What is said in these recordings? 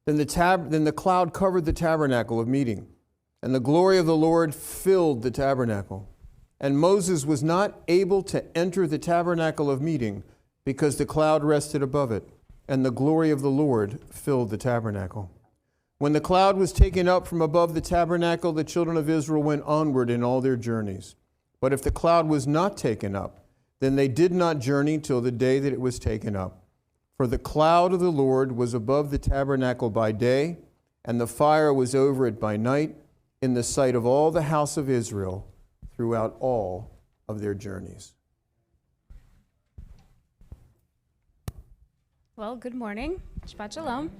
Then the cloud covered the tabernacle of meeting, and the glory of the Lord filled the tabernacle. And Moses was not able to enter the tabernacle of meeting because the cloud rested above it, and the glory of the Lord filled the tabernacle. When the cloud was taken up from above the tabernacle, the children of Israel went onward in all their journeys. But if the cloud was not taken up, then they did not journey till the day that it was taken up. For the cloud of the Lord was above the tabernacle by day, and the fire was over it by night, in the sight of all the house of Israel throughout all of their journeys. Well, good morning. Shabbat Shalom.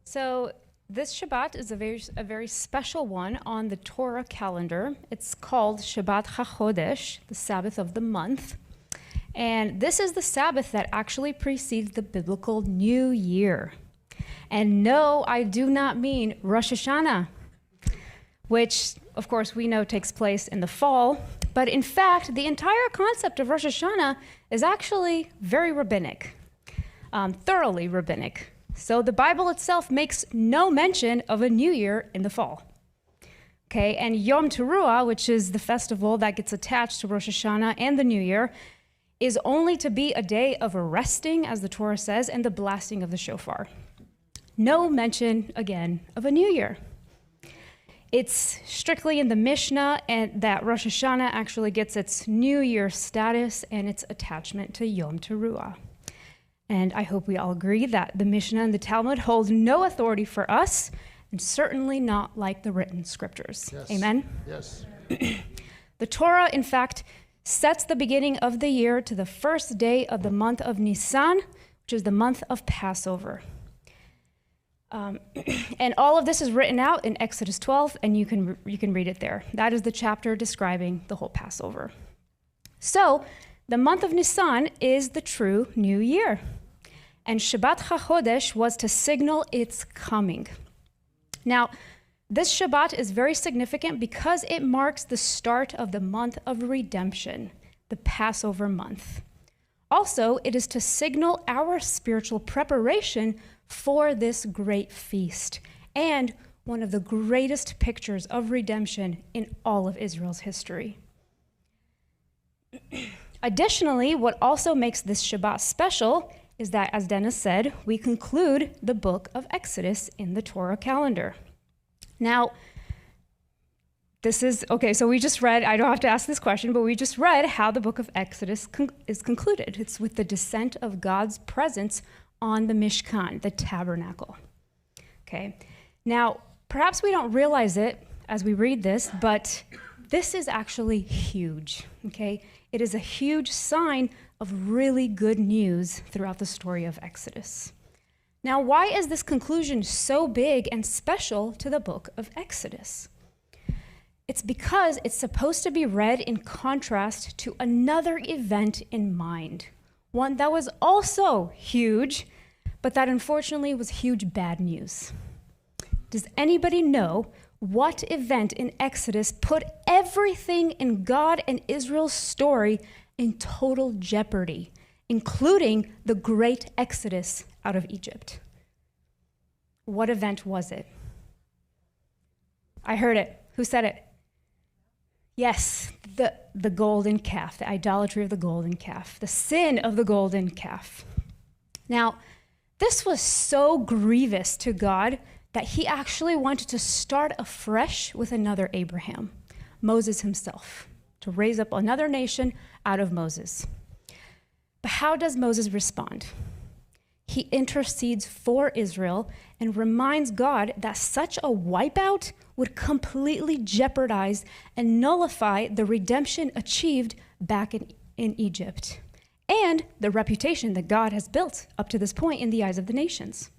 So this Shabbat is a very special one on the Torah calendar. It's called Shabbat HaChodesh, the Sabbath of the month. And this is the Sabbath that actually precedes the biblical New Year. And no, I do not mean Rosh Hashanah, which, of course, we know takes place in the fall. But in fact, the entire concept of Rosh Hashanah is actually very rabbinic, thoroughly rabbinic. So the Bible itself makes no mention of a new year in the fall. Okay, and Yom Teruah, which is the festival that gets attached to Rosh Hashanah and the New Year, is only to be a day of resting, as the Torah says, and the blasting of the shofar. No mention, again, of a new year. It's strictly in the Mishnah and that Rosh Hashanah actually gets its New Year status and its attachment to Yom Teruah. And I hope we all agree that the Mishnah and the Talmud hold no authority for us, and certainly not like the written scriptures. Yes. Amen? Yes. The Torah, in fact, sets the beginning of the year to the first day of the month of Nisan, which is the month of Passover. And all of this is written out in Exodus 12, and you can read it there. That is the chapter describing the whole Passover. So, the month of Nisan is the true new year. And Shabbat HaChodesh was to signal its coming. Now, this Shabbat is very significant because it marks the start of the month of redemption, the Passover month. Also, it is to signal our spiritual preparation for this great feast and one of the greatest pictures of redemption in all of Israel's history. Additionally, what also makes this Shabbat special is that, as Dennis said, we conclude the book of Exodus in the Torah calendar. Now, this is, okay, so we just read, I don't have to ask this question, but we just read how the book of Exodus is concluded. It's with the descent of God's presence on the Mishkan, the tabernacle. Okay, now, perhaps we don't realize it as we read this, but this is actually huge, okay? It is a huge sign of really good news throughout the story of Exodus. Now, why is this conclusion so big and special to the book of Exodus? It's because it's supposed to be read in contrast to another event in mind, one that was also huge, but that unfortunately was huge bad news. Does anybody know what event in Exodus put everything in God and Israel's story in total jeopardy, including the great Exodus out of Egypt? What event was it? I heard it. Who said it? Yes, the golden calf, the idolatry of the golden calf, the sin of the golden calf. Now, this was so grievous to God that he actually wanted to start afresh with another Abraham, Moses himself, to raise up another nation out of Moses. But how does Moses respond? He intercedes for Israel and reminds God that such a wipeout would completely jeopardize and nullify the redemption achieved back in Egypt and the reputation that God has built up to this point in the eyes of the nations.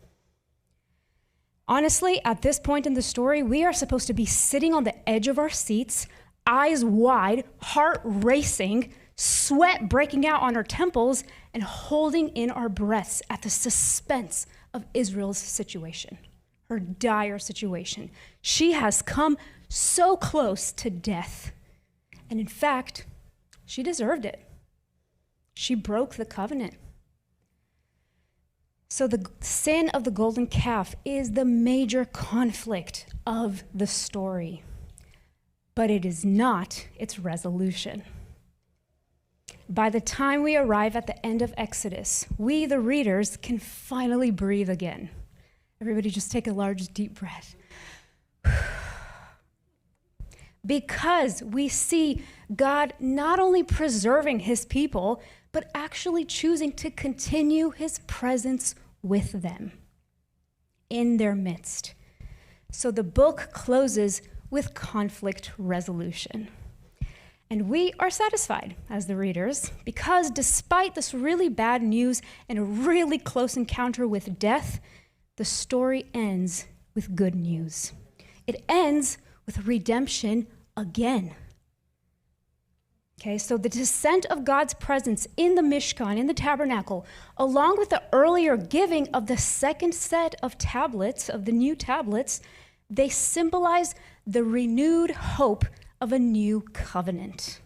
Honestly, at this point in the story, we are supposed to be sitting on the edge of our seats, eyes wide, heart racing, sweat breaking out on our temples, and holding in our breaths at the suspense of Israel's situation, her dire situation. She has come so close to death. And in fact, she deserved it. She broke the covenant. So the sin of the golden calf is the major conflict of the story, but it is not its resolution. By the time we arrive at the end of Exodus, we, the readers, can finally breathe again. Everybody just take a large, deep breath. Because we see God not only preserving his people, but actually choosing to continue his presence with them in their midst. So the book closes with conflict resolution. And we are satisfied as the readers because despite this really bad news and a really close encounter with death, the story ends with good news. It ends with redemption again. Okay, so the descent of God's presence in the Mishkan, in the tabernacle, along with the earlier giving of the second set of tablets, of the new tablets, they symbolize the renewed hope of a new covenant.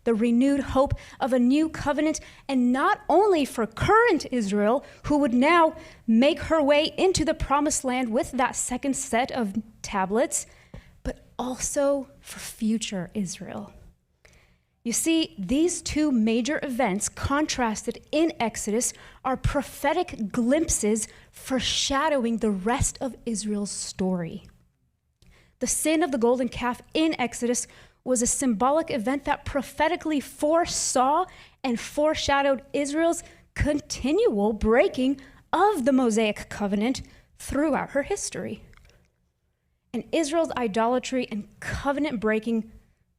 The renewed hope of a new covenant, and not only for current Israel, who would now make her way into the promised land with that second set of tablets, but also for future Israel. You see, these two major events contrasted in Exodus are prophetic glimpses foreshadowing the rest of Israel's story. The sin of the golden calf in Exodus was a symbolic event that prophetically foresaw and foreshadowed Israel's continual breaking of the Mosaic covenant throughout her history. And Israel's idolatry and covenant breaking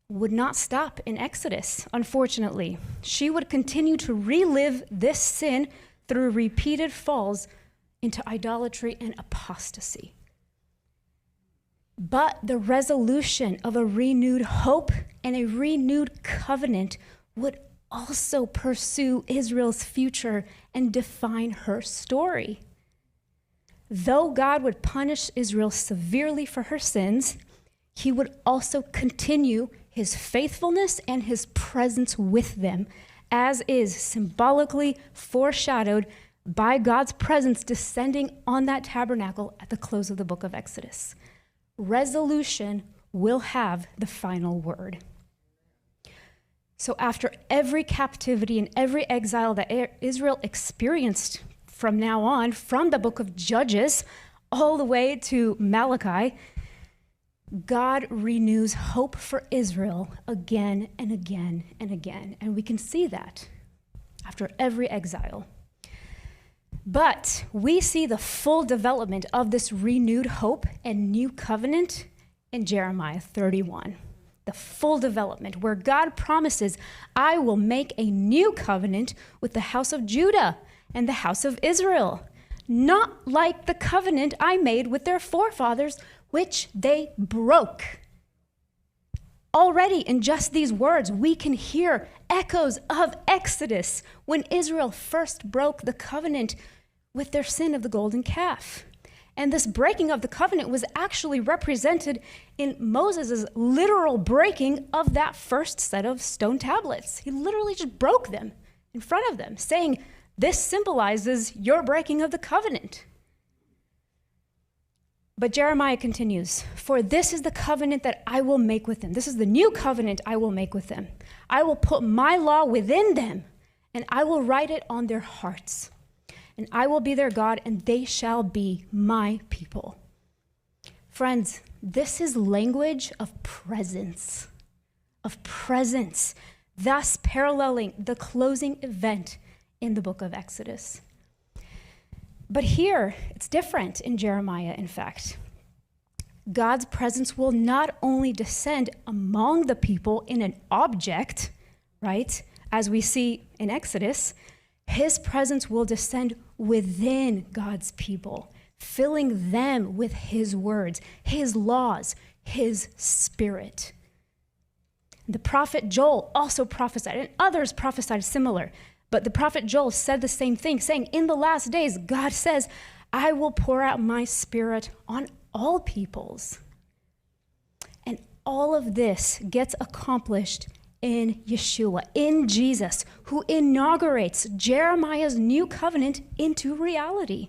would not stop in Exodus, unfortunately. She would continue to relive this sin through repeated falls into idolatry and apostasy. But the resolution of a renewed hope and a renewed covenant would also pursue Israel's future and define her story. Though God would punish Israel severely for her sins, he would also continue his faithfulness and his presence with them, as is symbolically foreshadowed by God's presence descending on that tabernacle at the close of the book of Exodus. Resolution will have the final word. So after every captivity and every exile that Israel experienced from now on, from the book of Judges all the way to Malachi, God renews hope for Israel again and again and again. And we can see that after every exile. But we see the full development of this renewed hope and new covenant in Jeremiah 31. The full development where God promises, I will make a new covenant with the house of Judah and the house of Israel, not like the covenant I made with their forefathers, which they broke. Already in just these words, we can hear echoes of Exodus when Israel first broke the covenant with their sin of the golden calf. And this breaking of the covenant was actually represented in Moses' literal breaking of that first set of stone tablets. He literally just broke them in front of them, saying, this symbolizes your breaking of the covenant. But Jeremiah continues, for this is the covenant that I will make with them. This is the new covenant I will make with them. I will put my law within them, and I will write it on their hearts. And I will be their God, and they shall be my people. Friends, this is language of presence, thus paralleling the closing event in the book of Exodus. But here, it's different in Jeremiah, in fact. God's presence will not only descend among the people in an object, right, as we see in Exodus, his presence will descend within God's people, filling them with his words, his laws, his spirit. The prophet Joel also prophesied, and others prophesied similar. But the prophet Joel said the same thing, saying, in the last days, God says, I will pour out my spirit on all peoples. And all of this gets accomplished in Yeshua, in Jesus, who inaugurates Jeremiah's new covenant into reality,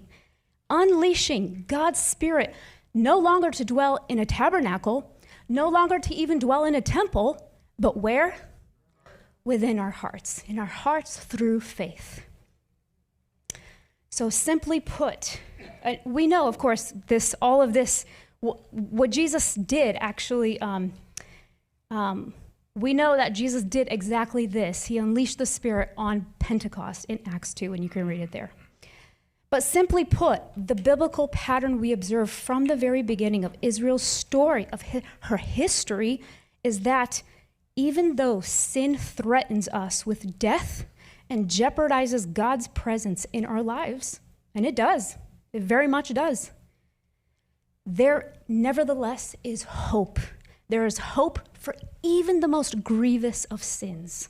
unleashing God's Spirit no longer to dwell in a tabernacle, no longer to even dwell in a temple, but where? Within our hearts, in our hearts through faith. So simply put, we know, of course, all of this, what Jesus did actually, we know that Jesus did exactly this. He unleashed the Spirit on Pentecost in Acts 2, and you can read it there. But simply put, the biblical pattern we observe from the very beginning of Israel's story, of her history, is that even though sin threatens us with death and jeopardizes God's presence in our lives, and it does, it very much does, there nevertheless is hope. There is hope for even the most grievous of sins.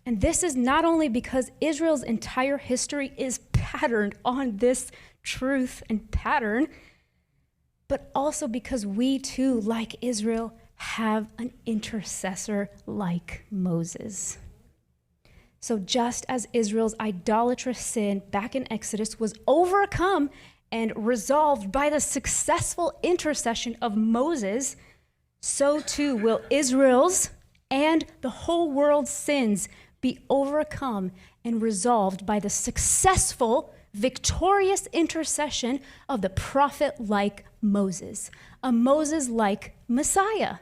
And this is not only because Israel's entire history is patterned on this truth and pattern, but also because we too, like Israel, have an intercessor like Moses. So just as Israel's idolatrous sin back in Exodus was overcome and resolved by the successful intercession of Moses, so too will Israel's and the whole world's sins be overcome and resolved by the successful, victorious intercession of the prophet-like Moses, a Moses-like Messiah,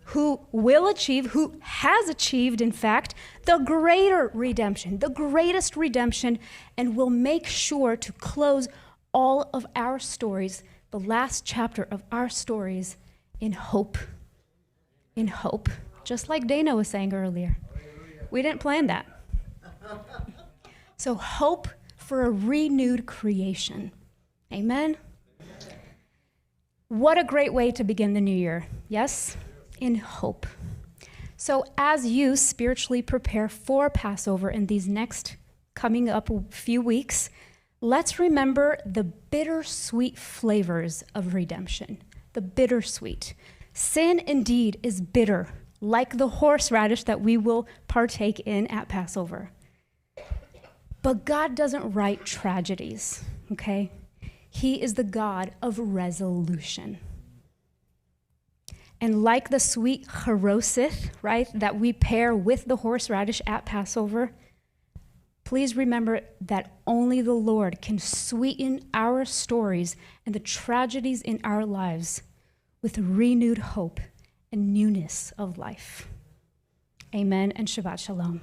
who will achieve, who has achieved, in fact, the greater redemption, the greatest redemption, and will make sure to close all of our stories, the last chapter of our stories, in hope. In hope. Just like Dana was saying earlier. We didn't plan that. So hope for a renewed creation. Amen? What a great way to begin the new year. Yes? In hope. So as you spiritually prepare for Passover in these next coming up few weeks, let's remember the bittersweet flavors of redemption. The bittersweet. Sin indeed is bitter, like the horseradish that we will partake in at Passover. But God doesn't write tragedies, okay? He is the God of resolution. And like the sweet charosith, right, that we pair with the horseradish at Passover, please remember that only the Lord can sweeten our stories and the tragedies in our lives with renewed hope and newness of life. Amen and Shabbat Shalom.